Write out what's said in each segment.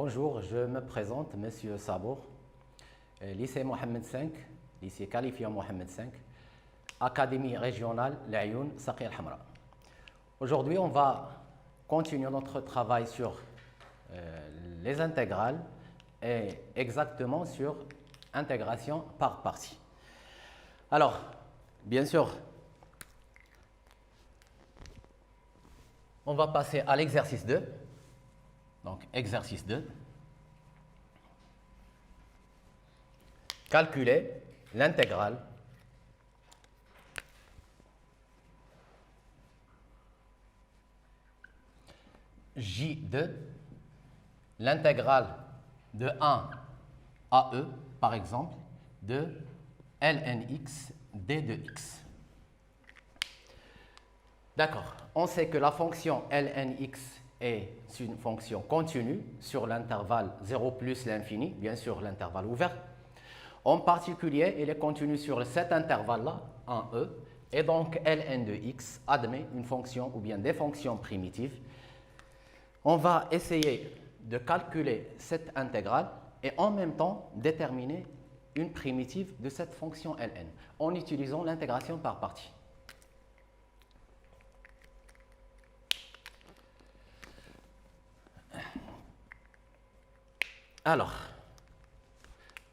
Bonjour, je me présente, Monsieur Sabour, lycée Mohamed V, lycée qualifiant Mohamed V, Académie régionale Laayoune Saqi El Hamra. Aujourd'hui, on va continuer notre travail sur les intégrales et exactement sur intégration par partie. Alors, bien sûr, on va passer à l'exercice 2. Donc, exercice 2. Calculer l'intégrale J2, l'intégrale de 1 à E, par exemple, de lnx d de x. D'accord, on sait que la fonction lnx est une fonction continue sur l'intervalle 0 plus l'infini, bien sûr l'intervalle ouvert. En particulier, il est continu sur cet intervalle-là, en E, et donc ln de x admet une fonction ou bien des fonctions primitives. On va essayer de calculer cette intégrale et en même temps déterminer une primitive de cette fonction ln en utilisant l'intégration par partie. Alors,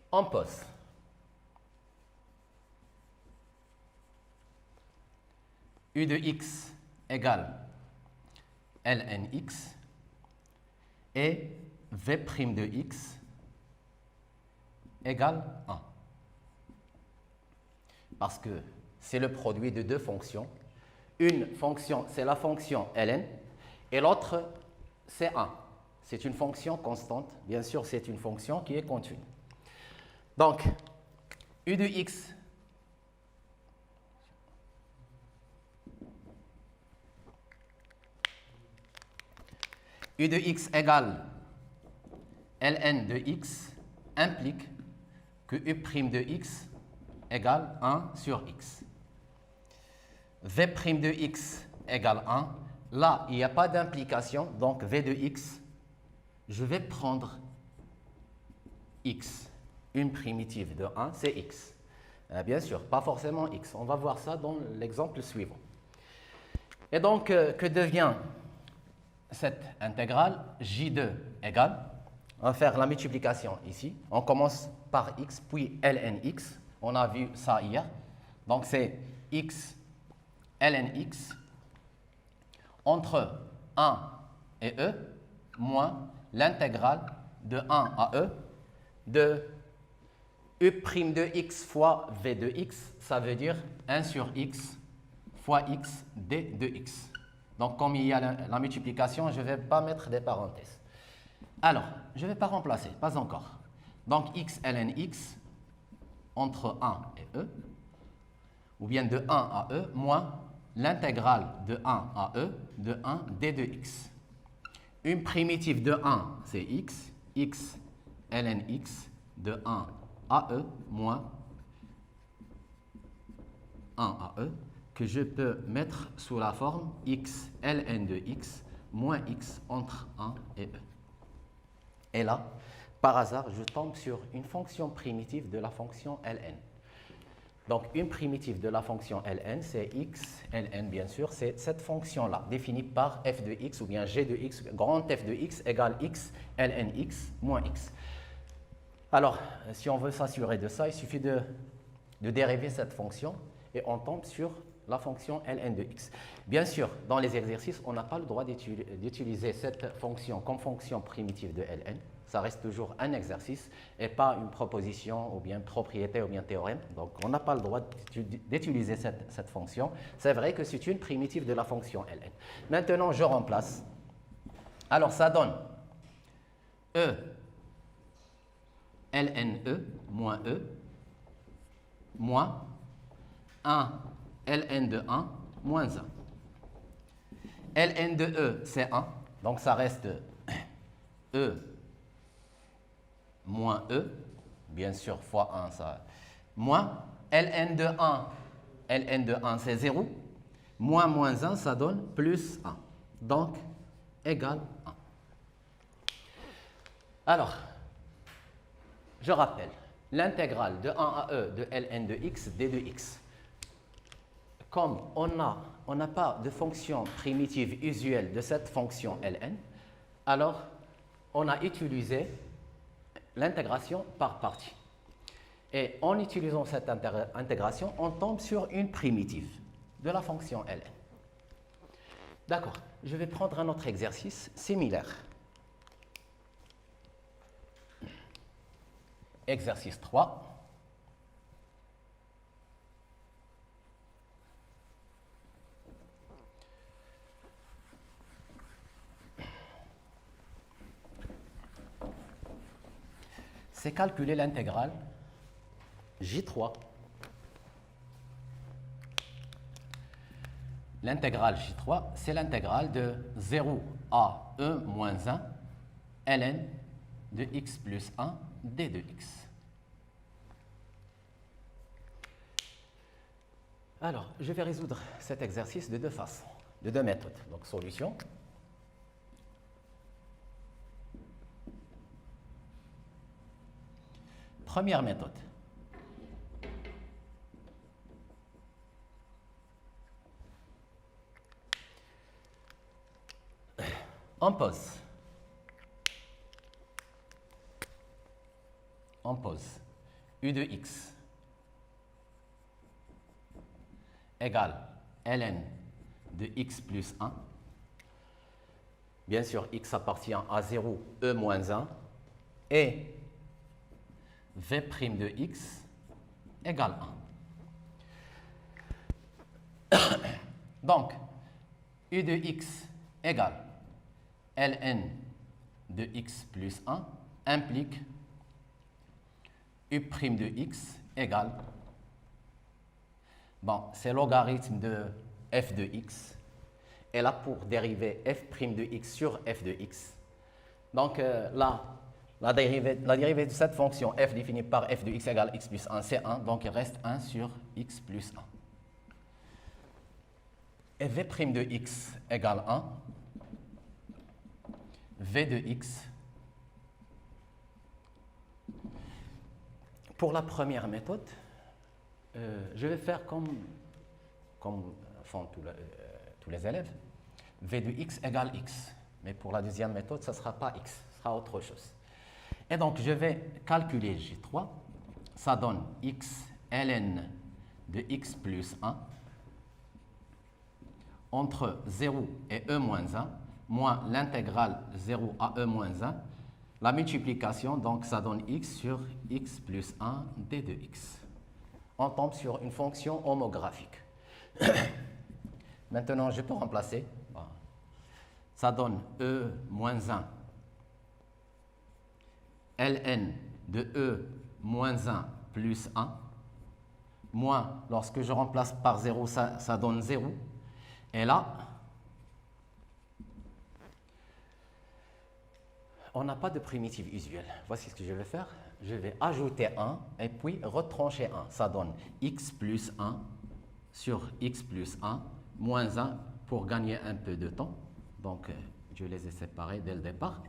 on pose. U de x égale lnx et v' de x égale 1. Parce que c'est le produit de deux fonctions. Une fonction, c'est la fonction ln, et l'autre, c'est 1. C'est une fonction constante. Bien sûr, c'est une fonction qui est continue. Donc, u de x égale ln de x implique que u' de x égale 1 sur x. v' de x égale 1. Là, il n'y a pas d'implication, donc v de x, je vais prendre x. Une primitive de 1, c'est x. Bien sûr, pas forcément x. On va voir ça dans l'exemple suivant. Et donc, que devient cette intégrale J2 égale, on va faire la multiplication ici. On commence par x, puis lnx. On a vu ça hier. Donc, c'est x lnx entre 1 et e moins l'intégrale de 1 à e de u' de x fois v de x. Ça veut dire 1 sur x fois x d de x. Donc, comme il y a la multiplication, je ne vais pas mettre des parenthèses. Alors, je ne vais pas remplacer, pas encore. Donc, x ln x entre 1 et e, ou bien de 1 à e, moins l'intégrale de 1 à e de 1 d de x. Une primitive de 1, c'est x, x ln x de 1 à e moins 1 à e, que je peux mettre sous la forme x ln de x moins x entre 1 et e. Et là, par hasard, je tombe sur une fonction primitive de la fonction ln. Donc, une primitive de la fonction ln, c'est x ln, bien sûr, c'est cette fonction-là, définie par f de x ou bien g de x, grand f de x égale x ln x moins x. Alors, si on veut s'assurer de ça, il suffit de dériver cette fonction et on tombe sur la fonction ln de x. Bien sûr, dans les exercices, on n'a pas le droit d'utiliser cette fonction comme fonction primitive de ln. Ça reste toujours un exercice et pas une proposition ou bien propriété ou bien théorème. Donc, on n'a pas le droit d'utiliser cette fonction. C'est vrai que c'est une primitive de la fonction ln. Maintenant, je remplace. Alors, ça donne e ln e moins 1 ln de 1 moins 1. ln de e, c'est 1. Donc, ça reste e moins e, bien sûr, fois 1, ça, moins ln de 1, c'est 0, moins 1, ça donne plus 1. Donc, égale 1. Alors, je rappelle, l'intégrale de 1 à e de ln de x d de x. Comme on n'a pas de fonction primitive usuelle de cette fonction ln, alors on a utilisé l'intégration par partie. Et en utilisant cette intégration, on tombe sur une primitive de la fonction ln. D'accord, je vais prendre un autre exercice similaire. Exercice 3. C'est calculer l'intégrale J3. L'intégrale J3, c'est l'intégrale de 0 à e moins 1 ln de x plus 1 d de x. Alors, je vais résoudre cet exercice de deux façons, de deux méthodes. Donc, solution. Première méthode. On pose u de x égale ln de x plus 1. Bien sûr, x appartient à 0, e moins 1, et v' de x égale 1. Donc, u de x égale ln de x plus 1 implique u' de x égale, bon, c'est logarithme de f de x, et là pour dériver f' de x sur f de x. Donc là, la dérivée de cette fonction f définie par f de x égale x plus 1, c'est 1, donc il reste 1 sur x plus 1. Et v' de x égale 1, v de x. Pour la première méthode, je vais faire comme font tous les élèves, v de x égale x. Mais pour la deuxième méthode, ça ne sera pas x, ce sera autre chose. Et donc, je vais calculer J3. Ça donne x ln de x plus 1 entre 0 et e moins 1, moins l'intégrale 0 à e moins 1. La multiplication, donc, ça donne x sur x plus 1 d de x. On tombe sur une fonction homographique. Maintenant, je peux remplacer. Ça donne e moins 1 ln de e moins 1 plus 1, moins, lorsque je remplace par 0, ça donne 0. Et là, on n'a pas de primitive usuelle. Voici ce que je vais faire. Je vais ajouter 1 et puis retrancher 1. Ça donne x plus 1 sur x plus 1 moins 1 pour gagner un peu de temps. Donc, je les ai séparés dès le départ.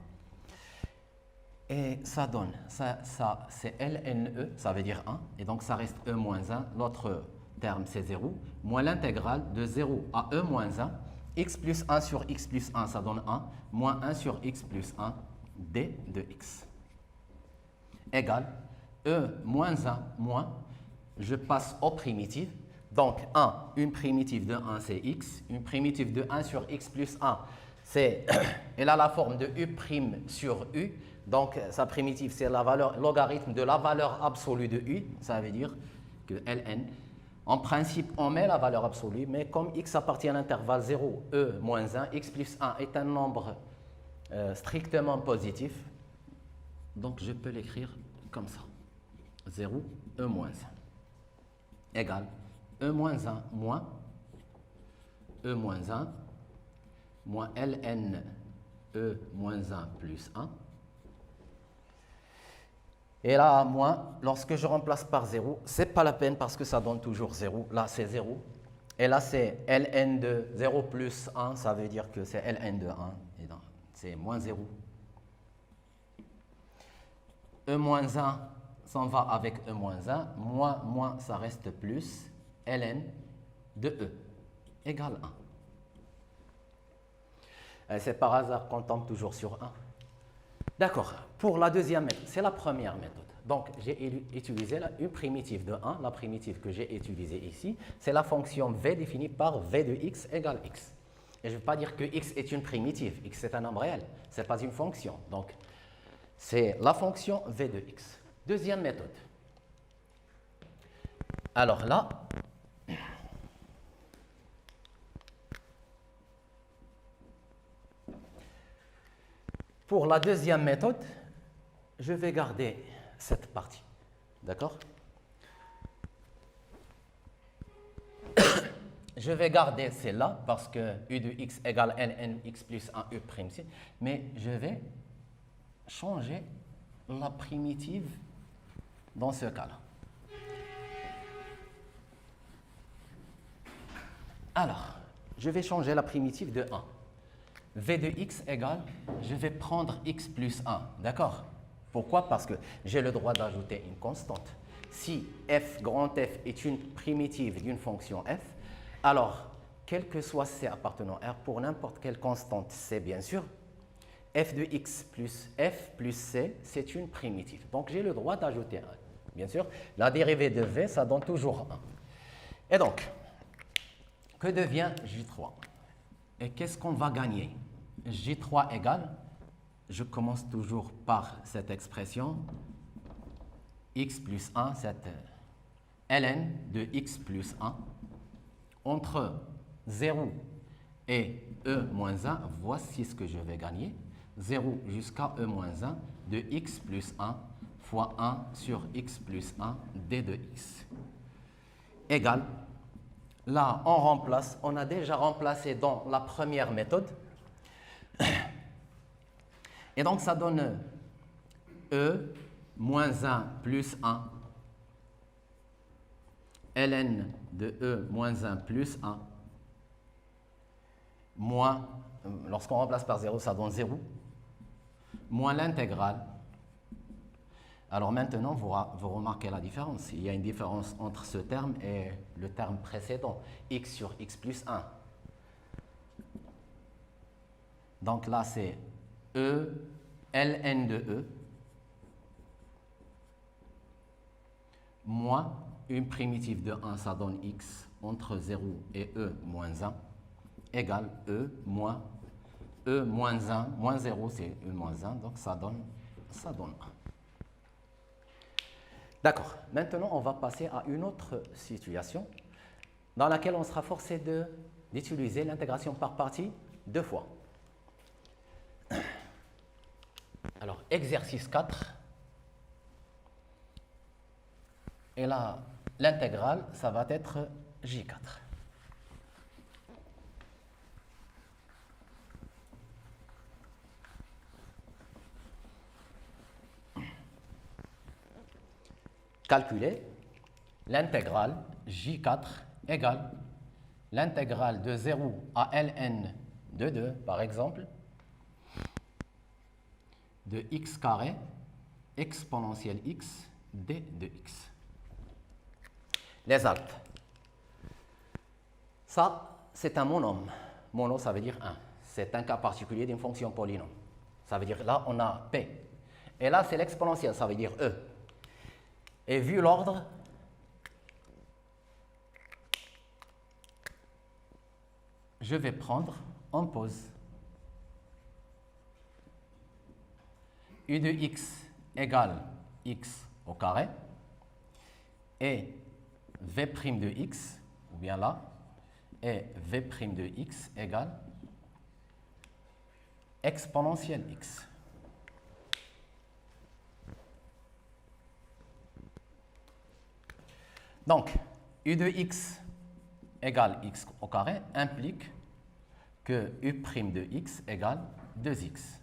Et ça donne, ça c'est lne, ça veut dire 1, et donc ça reste e moins 1, l'autre terme c'est 0, moins l'intégrale de 0 à e moins 1, x plus 1 sur x plus 1, ça donne 1, moins 1 sur x plus 1, d de x, égale e moins 1, moins, je passe aux primitives, donc 1, une primitive de 1 c'est x, une primitive de 1 sur x plus 1, elle a la forme de u' sur u. Donc, sa primitive, c'est la valeur logarithme de la valeur absolue de u. Ça veut dire que ln, en principe, on met la valeur absolue, mais comme x appartient à l'intervalle 0, e, moins 1, x plus 1 est un nombre strictement positif, donc je peux l'écrire comme ça. 0, e moins 1, égale e moins 1 moins e moins 1, moins ln e moins 1 plus 1. Et là, moins, lorsque je remplace par 0, ce n'est pas la peine parce que ça donne toujours 0. Là, c'est 0. Et là, c'est ln de 0 plus 1, ça veut dire que c'est ln de 1. Et c'est moins 0. E moins 1 s'en va avec E moins 1, moins, ça reste plus, ln de E égale 1. C'est par hasard qu'on tombe toujours sur 1. D'accord. Pour la deuxième méthode, c'est la première méthode. Donc, j'ai utilisé une primitive de 1. La primitive que j'ai utilisée ici, c'est la fonction v définie par v de x égale x. Et je ne veux pas dire que x est une primitive. X est un nombre réel. Ce n'est pas une fonction. Donc, c'est la fonction v de x. Deuxième méthode. Alors là, pour la deuxième méthode, je vais garder cette partie. D'accord? Je vais garder celle-là parce que u de x égale ln x plus 1 u prime c, mais je vais changer la primitive dans ce cas-là. Alors, je vais changer la primitive de 1. V de x égale, je vais prendre x plus 1, d'accord? Pourquoi? Parce que j'ai le droit d'ajouter une constante. Si f, grand F, est une primitive d'une fonction f, alors, quel que soit c appartenant R, pour n'importe quelle constante c, bien sûr, f de x plus f plus c, c'est une primitive. Donc, j'ai le droit d'ajouter 1. Bien sûr, la dérivée de v, ça donne toujours 1. Et donc, que devient J3? Et qu'est-ce qu'on va gagner? J3 égale, je commence toujours par cette expression, x plus 1, cette ln de x plus 1, entre 0 et e moins 1, voici ce que je vais gagner. 0 jusqu'à e moins 1 de x plus 1 fois 1 sur x plus 1 d de x égale. Là, on remplace, on a déjà remplacé dans la première méthode. Et donc, ça donne E moins 1 plus 1, ln de E moins 1 plus 1, moins, lorsqu'on remplace par 0, ça donne 0, moins l'intégrale. Alors maintenant, vous remarquez la différence. Il y a une différence entre ce terme et le terme précédent, x sur x plus 1. Donc là, c'est E, ln de E, moins une primitive de 1, ça donne x, entre 0 et E moins 1, égale E moins 1, moins 0, c'est E moins 1, donc ça donne 1. D'accord. Maintenant, on va passer à une autre situation dans laquelle on sera forcé d'utiliser l'intégration par partie 2 fois. Alors, exercice 4. Et là, l'intégrale, ça va être J4. Calculer l'intégrale J4 égale l'intégrale de 0 à ln de 2, par exemple, de x carré exponentielle x d de x. Les alpes. Ça, c'est un monome. Mono, ça veut dire 1. C'est un cas particulier d'une fonction polynôme. Ça veut dire, là, on a P. Et là, c'est l'exponentielle, ça veut dire E. Et vu l'ordre, je vais prendre en pause u de x égale x au carré et v' de x, ou bien là, et v' de x égale exponentielle x. Donc, u de x égale x au carré implique que u' de x égale 2x.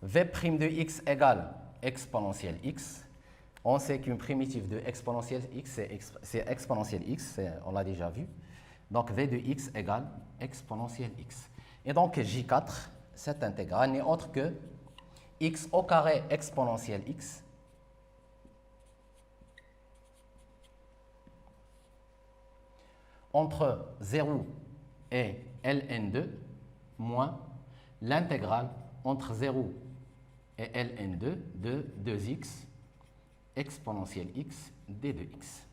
v' de x égale exponentielle x. On sait qu'une primitive de exponentielle x, c'est exponentielle x, on l'a déjà vu. Donc, v de x égale exponentielle x. Et donc, J4, cette intégrale n'est autre que x au carré exponentielle x entre 0 et ln2 moins l'intégrale entre 0 et ln2 de 2x exponentielle x d de x.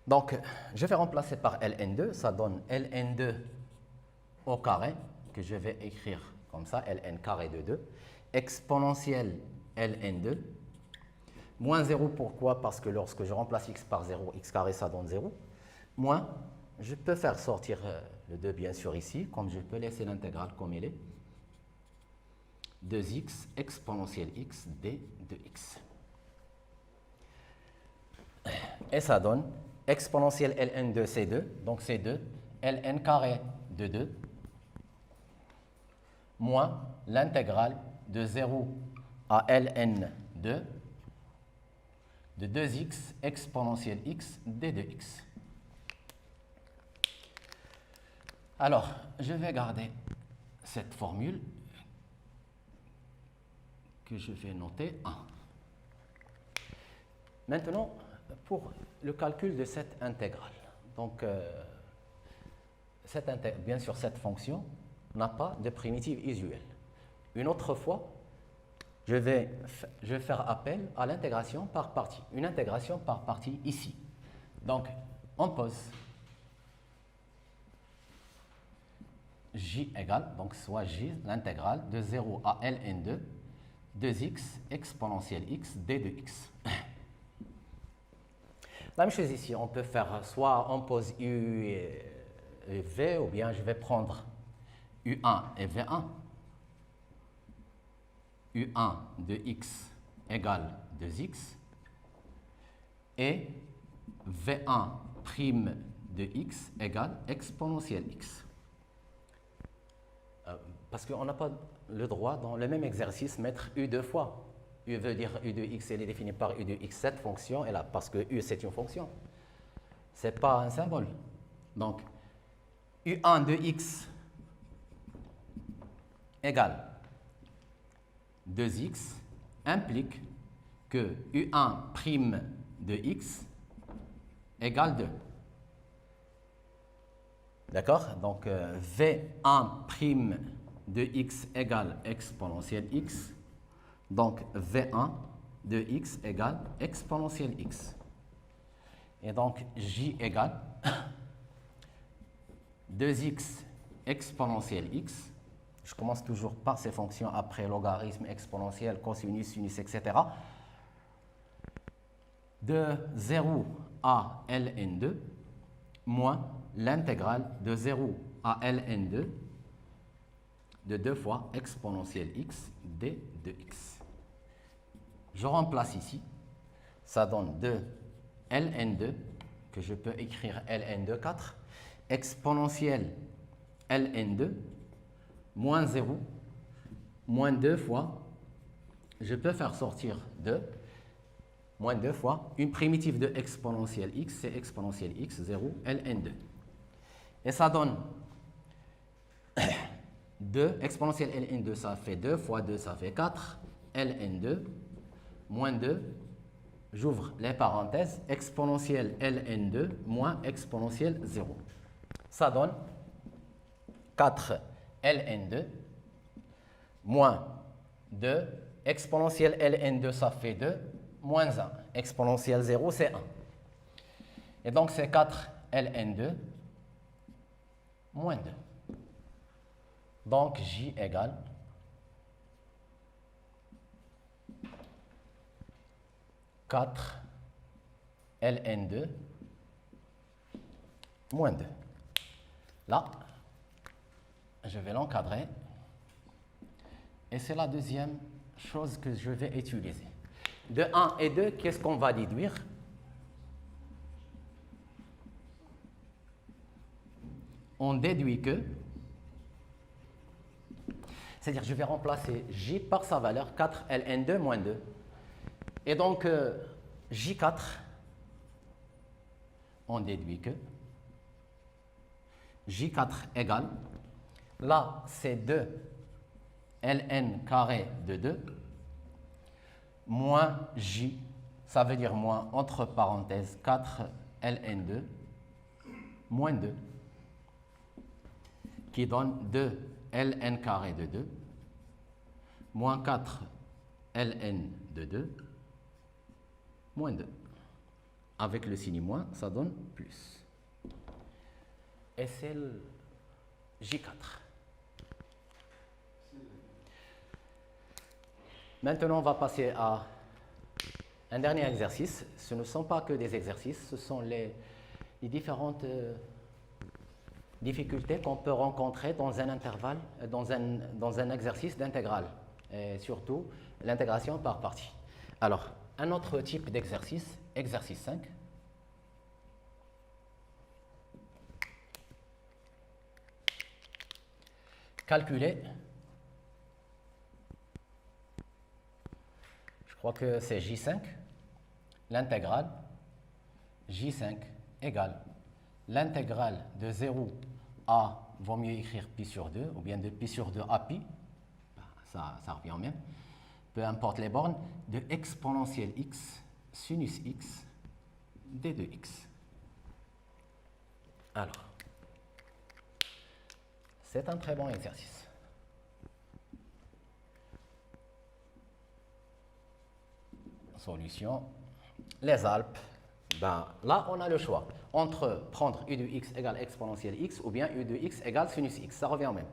Donc, je vais remplacer par ln2, ça donne ln2 au carré, que je vais écrire comme ça, ln carré de 2, exponentielle ln2, moins 0, pourquoi? Parce que lorsque je remplace x par 0, x carré, ça donne 0, moins, je peux faire sortir le 2 bien sûr ici, comme je peux laisser l'intégrale comme elle est, 2x exponentielle x d de x. Et ça donne exponentielle ln2, c'est 2, donc c'est 2, ln carré de 2, moins l'intégrale de 0 à ln2 de 2x exponentielle x d de x. Alors, je vais garder cette formule que je vais noter 1. Maintenant, pour le calcul de cette intégrale. Donc, bien sûr, cette fonction n'a pas de primitive usuelle. Une autre fois, je vais faire appel à l'intégration par partie. Une intégration par partie ici. Donc, on pose j égale, donc soit j, l'intégrale de 0 à ln2, 2x exponentielle x d de x. La même chose ici, on peut faire soit on pose u et v, ou bien je vais prendre u1 et v1. u1 de x égale 2x et v1 prime de x égale exponentielle x. Parce qu'on n'a pas le droit dans le même exercice mettre u deux fois. U veut dire u de x, elle est définie par u de x, cette fonction est là, parce que u c'est une fonction. Ce n'est pas un symbole. Donc, u1 de x égale 2x implique que u1 prime de x égale 2. D'accord? Donc, v1 prime de x égale exponentielle x. Donc, v1 de x égale exponentielle x. Et donc, j égale 2x exponentielle x. Je commence toujours par ces fonctions après logarithme, exponentielle, cosinus, sinus, etc. De 0 à ln2 moins l'intégrale de 0 à ln2 de 2 fois exponentielle x d de x. Je remplace ici, ça donne 2 ln2, que je peux écrire ln2 4, exponentielle ln2, moins 0, moins 2 fois, je peux faire sortir 2, moins 2 fois, une primitive de exponentielle x, c'est exponentielle x, 0, ln2. Et ça donne 2, exponentielle ln2, ça fait 2 fois 2, ça fait 4, ln2, moins 2, j'ouvre les parenthèses, exponentielle ln2 moins exponentielle 0. Ça donne 4 ln2 moins 2, exponentielle ln2, ça fait 2, moins 1, exponentielle 0, c'est 1. Et donc, c'est 4 ln2 moins 2. Donc, j égale 4 ln2 moins 2. Là, je vais l'encadrer. Et c'est la deuxième chose que je vais utiliser. De 1 et 2, qu'est-ce qu'on va déduire? On déduit que, c'est-à-dire je vais remplacer j par sa valeur 4 ln2 moins 2. Et donc, j4, on déduit que j4 égale Là, c'est 2 ln carré de 2 moins j, ça veut dire moins, entre parenthèses, 4 ln2 moins 2, qui donne 2 ln carré de 2 moins 4 ln de 2 moins 2. Avec le signe moins, ça donne plus. Et c'est le J4. Maintenant, on va passer à un dernier exercice. Ce ne sont pas que des exercices, ce sont les différentes difficultés qu'on peut rencontrer dans un intervalle, dans un exercice d'intégrale, et surtout l'intégration par partie. Alors, un autre type d'exercice, exercice 5. Calculer, je crois que c'est J5, l'intégrale J5 égale l'intégrale de 0 à, vaut mieux écrire pi sur 2, ou bien de pi sur 2 à pi, ça revient au même, peu importe les bornes, de exponentielle x, sinus x, d de x. Alors, c'est un très bon exercice. Solution, les Alpes. Ben, là, on a le choix entre prendre u de x égale exponentielle x ou bien u de x égale sinus x. Ça revient au même.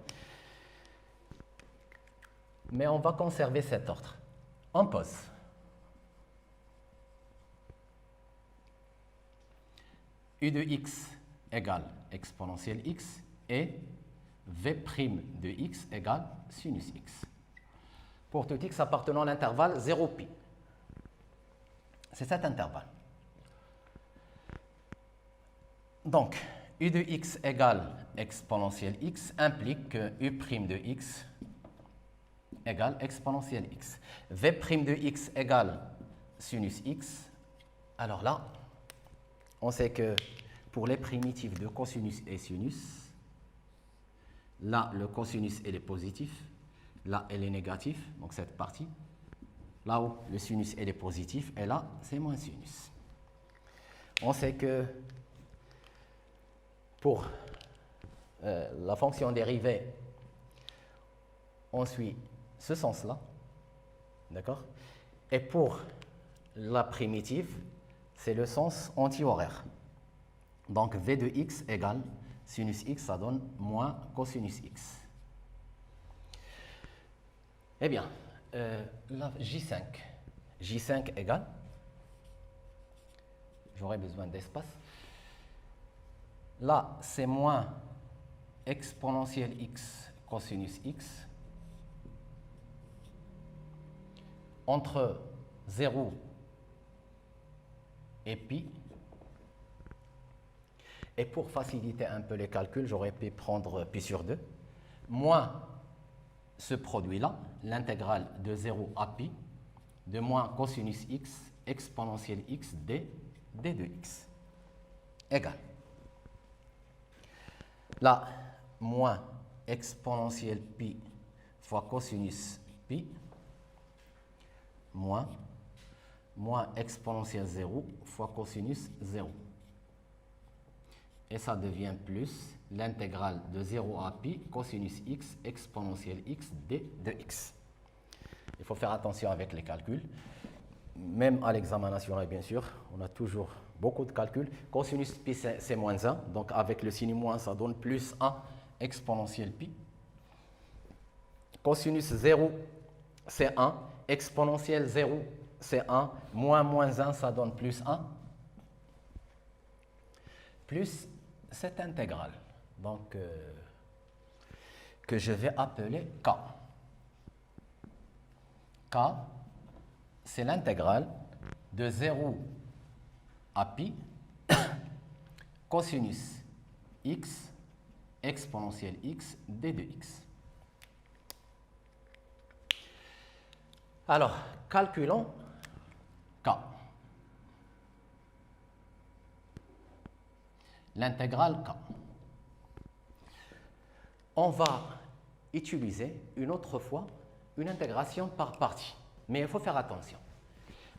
Mais on va conserver cet ordre. On pose. U de x égale exponentielle x et v' de x égale sinus x. Pour tout x appartenant à l'intervalle 0 pi. C'est cet intervalle. Donc, u de x égale exponentielle x implique que u' de x égale exponentielle x. v' de x égale sinus x. Alors là, on sait que pour les primitives de cosinus et sinus, là, le cosinus elle est positif, là, elle est négatif, donc cette partie. Là où le sinus elle est positif, et là, c'est moins sinus. On sait que pour la fonction dérivée, on suit ce sens-là, d'accord? Et pour la primitive, c'est le sens anti-horaire. Donc, v de x égale sinus x, ça donne moins cosinus x. Eh bien, la J5 égale, j'aurais besoin d'espace. Là, c'est moins exponentielle x cosinus x entre 0 et pi. Et pour faciliter un peu les calculs, j'aurais pu prendre pi sur 2, moins ce produit-là, l'intégrale de 0 à pi, de moins cosinus x exponentielle x d de x, égale. Là, moins exponentielle pi fois cosinus pi, moins exponentielle 0 fois cosinus 0. Et ça devient plus l'intégrale de 0 à pi cosinus x exponentielle x d de x. Il faut faire attention avec les calculs. Même à l'examen national, bien sûr, on a toujours beaucoup de calculs. Cosinus pi, c'est moins 1. Donc, avec le signe moins, ça donne plus 1 exponentielle pi. Cosinus 0, c'est 1. Exponentielle 0, c'est 1. Moins 1, ça donne plus 1. Plus cette intégrale, donc, que je vais appeler k. K, c'est l'intégrale de 0 à pi cosinus x exponentielle x d de x. Alors, calculons k. L'intégrale k. On va utiliser une autre fois une intégration par partie. Mais il faut faire attention.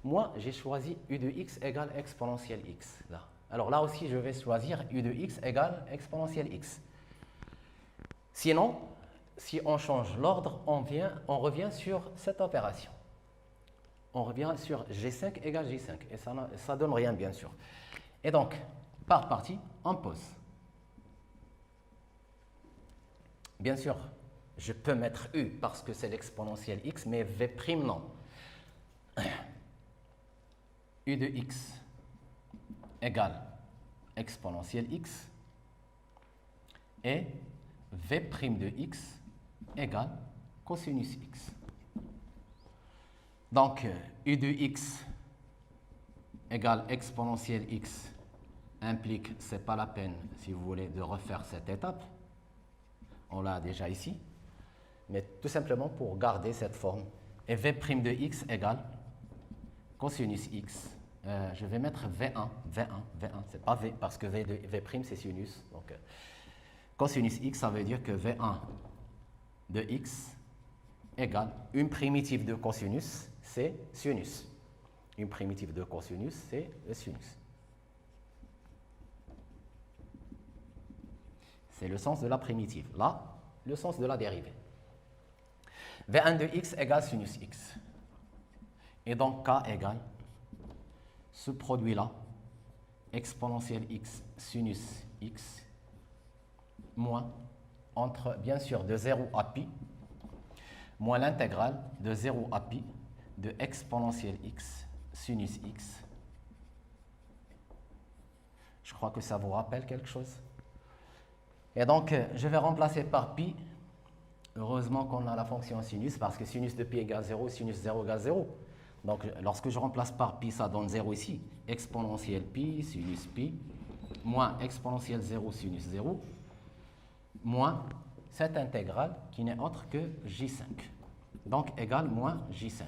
Moi, j'ai choisi u de x égale exponentielle x. Là. Alors là aussi, je vais choisir u de x égale exponentielle x. Sinon, si on change l'ordre, on revient sur cette opération. On revient sur G5 égale J5. Et ça ne donne rien, bien sûr. Et donc, par partie, on pose. Bien sûr, je peux mettre u parce que c'est l'exponentielle x, mais v' non. U de x égale exponentielle x et v' de x égale cosinus x. Donc, u de x égale exponentielle x implique, ce n'est pas la peine, si vous voulez, de refaire cette étape. On l'a déjà ici. Mais tout simplement pour garder cette forme. Et v' de x égale cosinus x. Je vais mettre V1, c'est pas V, parce que V' c'est sinus. Donc, cosinus x, ça veut dire que V1 de x égale une primitive de cosinus, c'est sinus. Une primitive de cosinus, c'est le sinus. C'est le sens de la primitive. Là, le sens de la dérivée. V1 de x égale sinus x. Et donc, k égale ce produit-là, exponentielle x sinus x, moins, entre, bien sûr, de 0 à pi, moins l'intégrale de 0 à pi de exponentielle x sinus x. Je crois que ça vous rappelle quelque chose. Et donc, je vais remplacer par pi. Heureusement qu'on a la fonction sinus, parce que sinus de pi égale 0, sinus 0 égale 0. Donc, lorsque je remplace par pi, ça donne 0 ici. Exponentielle pi, sinus pi, moins exponentielle 0, sinus 0, moins cette intégrale qui n'est autre que J5. Donc, égale moins J5.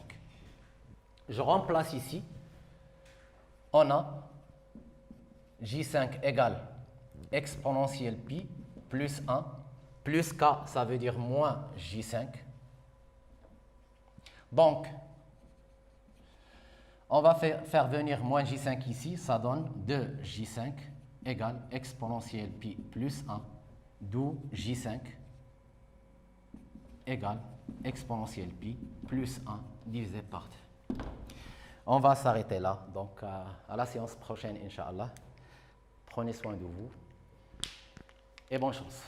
Je remplace ici. On a J5 égale exponentielle pi plus 1, plus k, ça veut dire moins J5. Donc, on va faire venir moins J5 ici, ça donne 2J5 égale exponentielle pi plus 1, d'où J5 égale exponentielle pi plus 1 divisé par 2. On va s'arrêter là, donc à la séance prochaine, Inch'Allah. Prenez soin de vous et bonne chance.